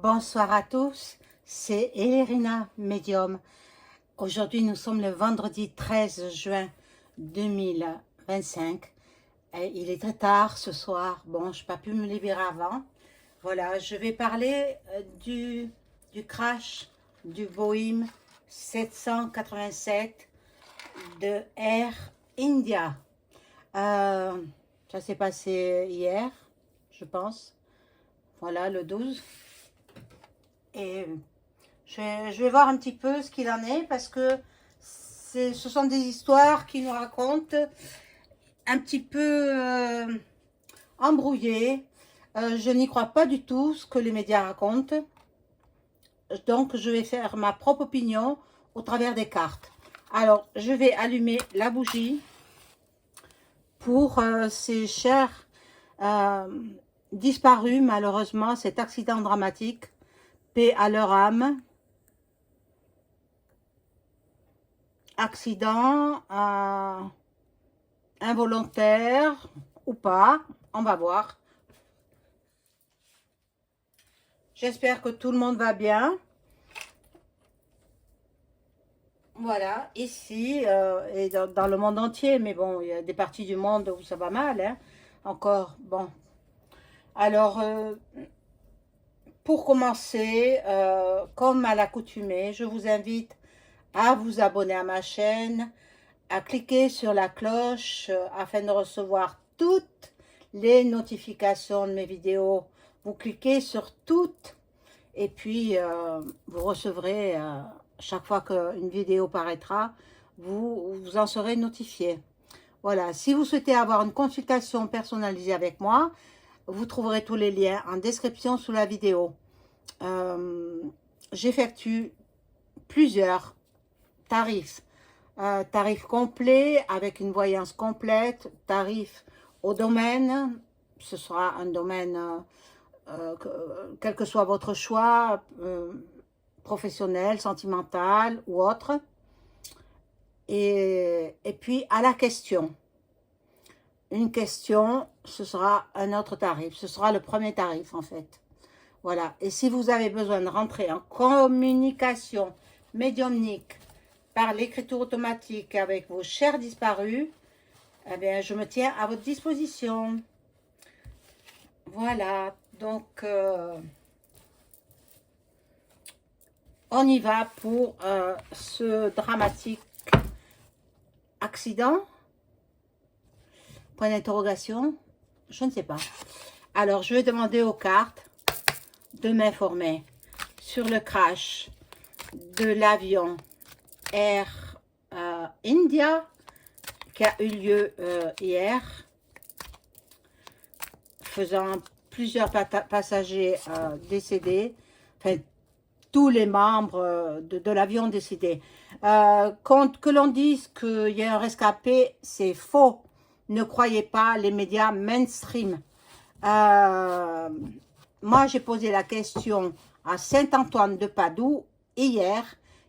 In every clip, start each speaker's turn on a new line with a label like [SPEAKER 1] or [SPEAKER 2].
[SPEAKER 1] Bonsoir à tous, c'est Elérina Médium. Aujourd'hui, nous sommes le vendredi 13 juin 2025. Et il est très tard ce soir. Bon, je n'ai pas pu me libérer avant. Voilà, je vais parler du crash du Boeing 787 de Air India. Ça s'est passé hier, je pense. Voilà, le 12. Et je vais voir un petit peu ce qu'il en est parce que ce sont des histoires qui nous racontent un petit peu embrouillées. Je n'y crois pas du tout ce que les médias racontent. Donc, je vais faire ma propre opinion au travers des cartes. Alors, je vais allumer la bougie pour ces chers disparus, malheureusement, cet accident dramatique. Paix à leur âme. Accident involontaire ou pas, on va voir. J'espère que tout le monde va bien. Voilà, ici et dans le monde entier, mais bon, il y a des parties du monde où ça va mal, hein, encore, bon. Alors, pour commencer, comme à l'accoutumée, je vous invite à vous abonner à ma chaîne, à cliquer sur la cloche afin de recevoir toutes les notifications de mes vidéos. Vous cliquez sur toutes et puis vous recevrez chaque fois qu'une vidéo paraîtra, vous en serez notifié. Voilà, si vous souhaitez avoir une consultation personnalisée avec moi, vous trouverez tous les liens en description sous la vidéo. J'effectue plusieurs tarifs. Tarif complet avec une voyance complète, tarif au domaine, ce sera un domaine, quel que soit votre choix, professionnel, sentimental ou autre. Et puis à la question. Une question, ce sera un autre tarif, ce sera le premier tarif en fait. Voilà, et si vous avez besoin de rentrer en communication médiumnique par l'écriture automatique avec vos chers disparus, eh bien, je me tiens à votre disposition. Voilà, donc on y va pour ce dramatique accident. Point d'interrogation, je ne sais pas. Alors, je vais demander aux cartes de m'informer sur le crash de l'avion Air India qui a eu lieu hier, faisant plusieurs passagers décédés, enfin tous les membres de l'avion décédés. Que l'on dise qu'il y a un rescapé, c'est faux. Ne croyez pas les médias mainstream. Moi, j'ai posé la question à Saint-Antoine de Padoue hier.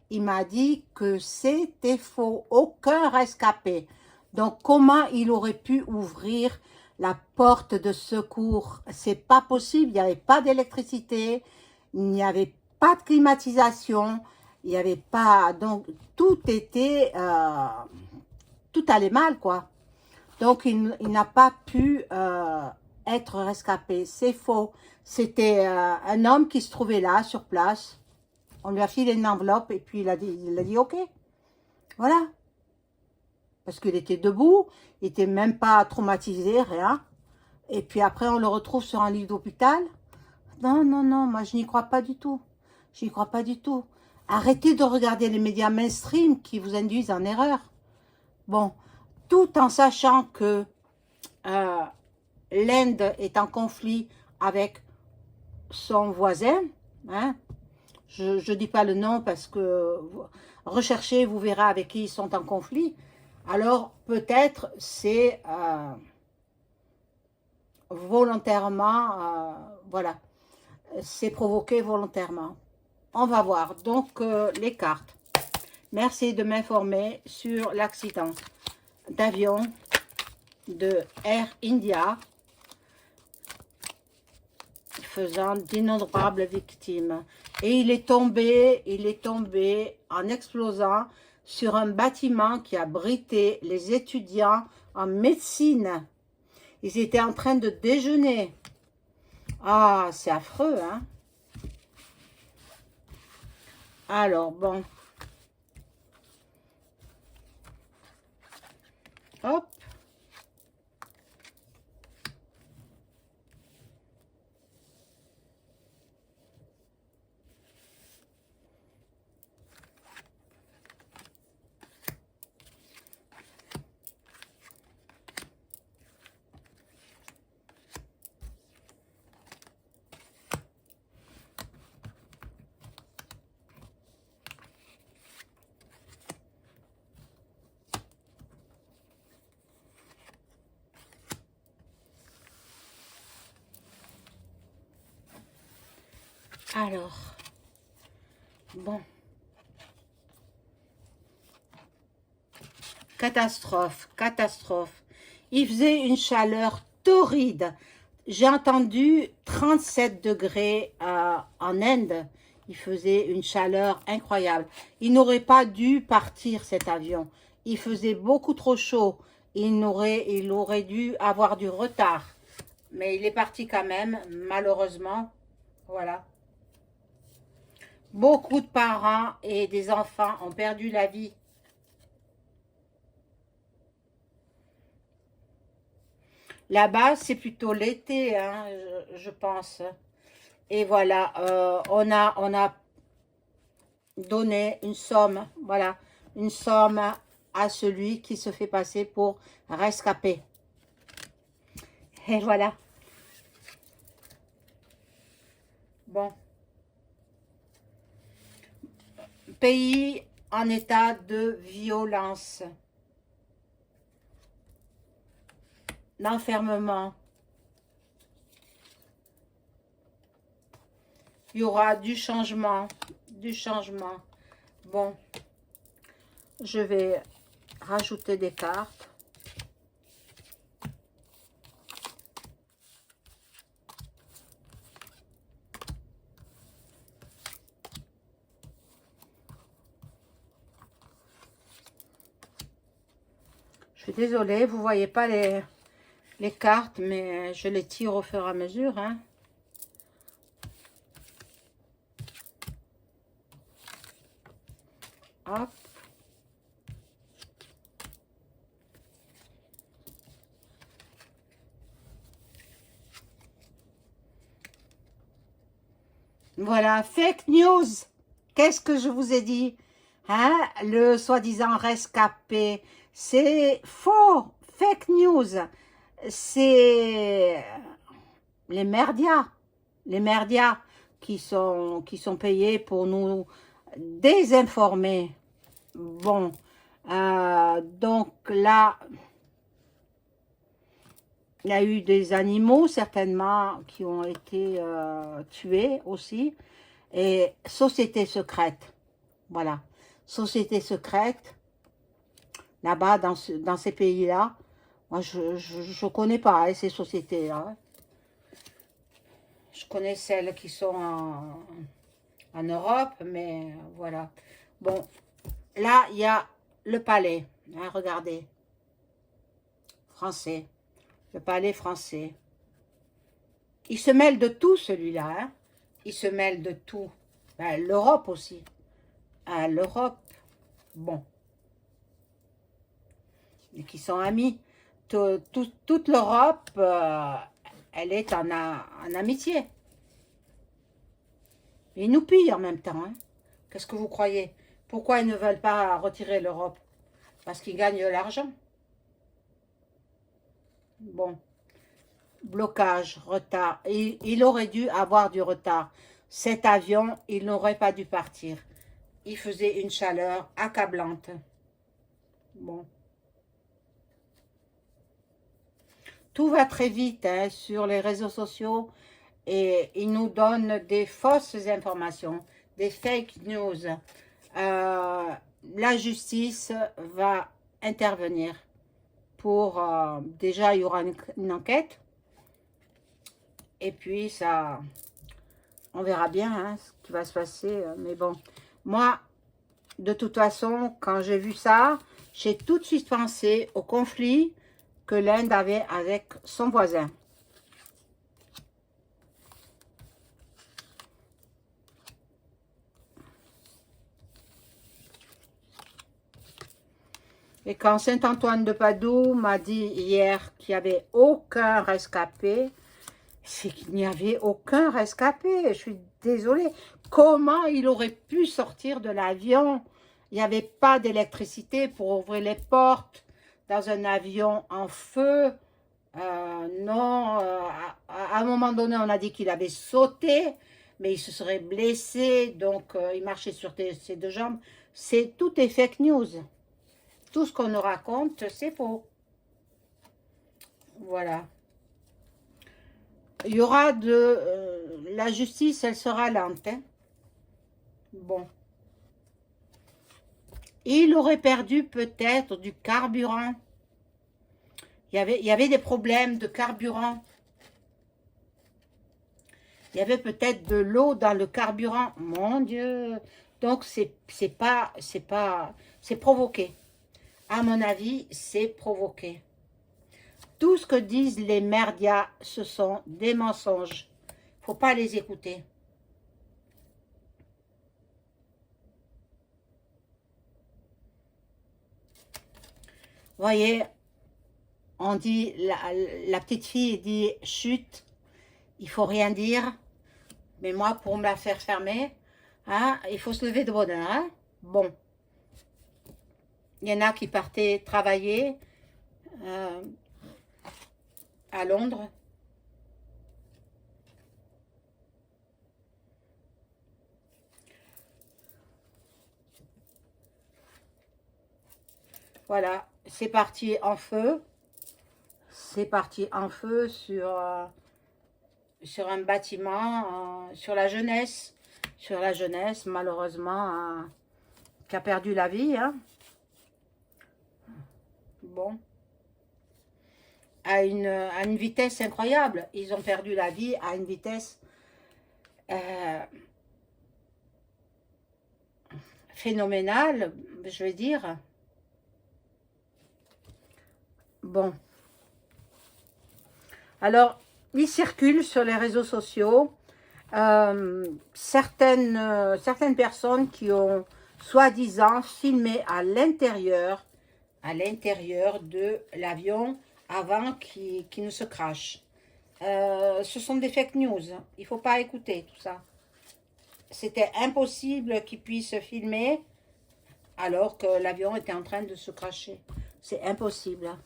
[SPEAKER 1] Il m'a dit que c'était faux, aucun rescapé. Donc, comment il aurait pu ouvrir la porte de secours? C'est pas possible, il n'y avait pas d'électricité, il n'y avait pas de climatisation, il n'y avait pas... Donc, tout était... tout allait mal, quoi. Donc, il n'a pas pu être rescapé. C'est faux. C'était un homme qui se trouvait là, sur place. On lui a filé une enveloppe et puis il a dit OK. Voilà. Parce qu'il était debout, il n'était même pas traumatisé, rien. Et puis après, on le retrouve sur un lit d'hôpital. Non, non, non, moi je n'y crois pas du tout. Je n'y crois pas du tout. Arrêtez de regarder les médias mainstream qui vous induisent en erreur. Bon, tout en sachant que l'Inde est en conflit avec son voisin, hein. Je ne dis pas le nom parce que recherchez, vous verrez avec qui ils sont en conflit. Alors peut-être c'est volontairement, voilà, c'est provoqué volontairement. On va voir. Donc les cartes. Merci de m'informer sur l'accident d'avion de Air India faisant d'innombrables victimes. Et il est tombé en explosant sur un bâtiment qui abritait les étudiants en médecine. Ils étaient en train de déjeuner. Ah, c'est affreux, hein? Alors, bon. Hop. Alors, bon. Catastrophe, catastrophe. Il faisait une chaleur torride. J'ai entendu 37 degrés en Inde. Il faisait une chaleur incroyable. Il n'aurait pas dû partir cet avion. Il faisait beaucoup trop chaud. Il aurait dû avoir du retard. Mais il est parti quand même, malheureusement. Voilà. Beaucoup de parents et des enfants ont perdu la vie. Là-bas, c'est plutôt l'été, hein, je pense. Et voilà, on a donné une somme, voilà, une somme à celui qui se fait passer pour rescapé. Et voilà. Bon. Pays en état de violence, d'enfermement. Il y aura du changement, du changement. Bon, je vais rajouter des cartes. Je suis désolée, vous voyez pas les cartes, mais je les tire au fur et à mesure, hein. Hop. Voilà, fake news. Qu'est-ce que je vous ai dit? Hein? Le soi-disant rescapé. C'est faux. Fake news. C'est les merdias. Les merdias qui sont payés pour nous désinformer. Bon. Donc là, il y a eu des animaux certainement qui ont été tués aussi. Et société secrète. Voilà. Société secrète. Là-bas, dans ces pays-là. Moi, je ne connais pas hein, ces sociétés-là. Je connais celles qui sont en Europe, mais voilà. Bon, là, il y a le palais. Hein, regardez. Français. Le palais français. Il se mêle de tout, celui-là. Hein. Il se mêle de tout. Ben, l'Europe aussi. Hein, l'Europe. Bon. Et qui sont amis. Toute l'Europe, elle est en amitié. Ils nous pillent en même temps. Hein. Qu'est-ce que vous croyez? Pourquoi ils ne veulent pas retirer l'Europe? Parce qu'ils gagnent de l'argent. Bon. Blocage, retard. Il aurait dû avoir du retard. Cet avion, il n'aurait pas dû partir. Il faisait une chaleur accablante. Bon. Tout va très vite hein, sur les réseaux sociaux et ils nous donnent des fausses informations, des fake news. La justice va intervenir pour... déjà, il y aura une enquête et puis ça On verra bien hein, ce qui va se passer. Mais bon, moi, de toute façon, quand j'ai vu ça, j'ai tout de suite pensé au conflit que l'Inde avait avec son voisin. Et quand Saint-Antoine de Padoue m'a dit hier qu'il n'y avait aucun rescapé, c'est qu'il n'y avait aucun rescapé. Je suis désolée. Comment il aurait pu sortir de l'avion? Il n'y avait pas d'électricité pour ouvrir les portes dans un avion en feu. Non, à un moment donné, on a dit qu'il avait sauté, mais il se serait blessé, donc il marchait sur ses deux jambes. Tout est fake news. Tout ce qu'on nous raconte, c'est faux. Voilà. Il y aura la justice, elle sera lente. Hein. Bon. Il aurait perdu peut-être du carburant. Il y avait des problèmes de carburant. Il y avait peut-être de l'eau dans le carburant. Mon Dieu. Donc, c'est provoqué. À mon avis, c'est provoqué. Tout ce que disent les merdias, ce sont des mensonges. Il ne faut pas les écouter. Vous voyez, on dit, la petite fille dit chut, il faut rien dire. Mais moi, pour me la faire fermer, hein, il faut se lever de bonne heure. Hein. Bon. Il y en a qui partaient travailler à Londres. Voilà, c'est parti en feu. C'est parti en feu sur un bâtiment, sur la jeunesse. Sur la jeunesse, malheureusement, qui a perdu la vie. Hein. Bon. À une vitesse incroyable. Ils ont perdu la vie à une vitesse phénoménale, je vais dire. Bon. Alors, il circule sur les réseaux sociaux certaines personnes qui ont soi-disant filmé à l'intérieur de l'avion avant qu'il ne se crache. Ce sont des fake news. Il ne faut pas écouter tout ça. C'était impossible qu'ils puissent filmer alors que l'avion était en train de se cracher. C'est impossible.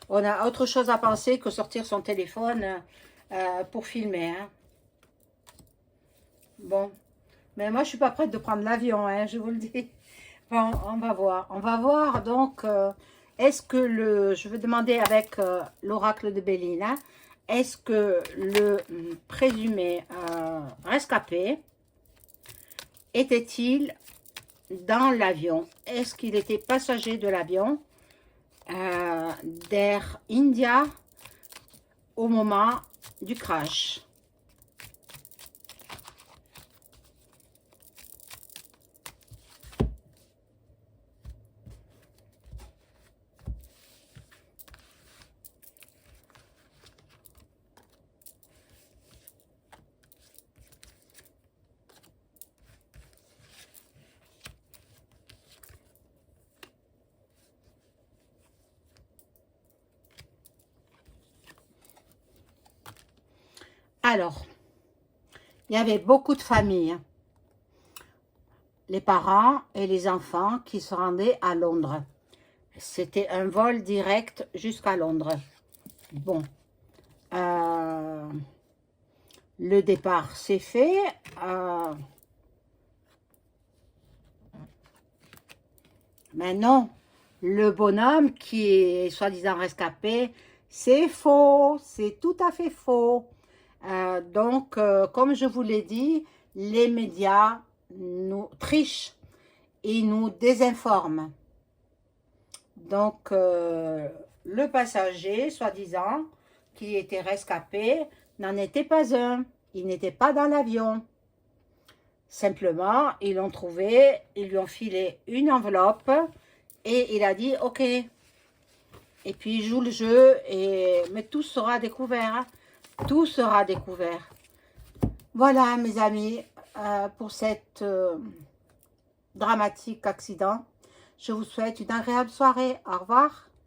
[SPEAKER 1] On a autre chose à penser que sortir son téléphone pour filmer. Hein. Bon. Mais moi, je ne suis pas prête de prendre l'avion, hein, je vous le dis. Bon, on va voir. On va voir, donc, est-ce que je vais demander avec l'oracle de Béline, hein, est-ce que le présumé rescapé était-il dans l'avion? Est-ce qu'il était passager de l'avion d'Air India au moment du crash? Alors, il y avait beaucoup de familles, les parents et les enfants qui se rendaient à Londres. C'était un vol direct jusqu'à Londres. Bon, le départ s'est fait. Mais non, le bonhomme qui est soi-disant rescapé, c'est faux, c'est tout à fait faux. Donc, comme je vous l'ai dit, les médias nous trichent et nous désinforment. Donc, le passager, soi-disant, qui était rescapé, n'en était pas un. Il n'était pas dans l'avion. Simplement, ils l'ont trouvé, ils lui ont filé une enveloppe et il a dit « Ok ». Et puis, il joue le jeu, mais tout sera découvert. Hein. Tout sera découvert. Voilà, mes amis, pour cet dramatique accident. Je vous souhaite une agréable soirée. Au revoir.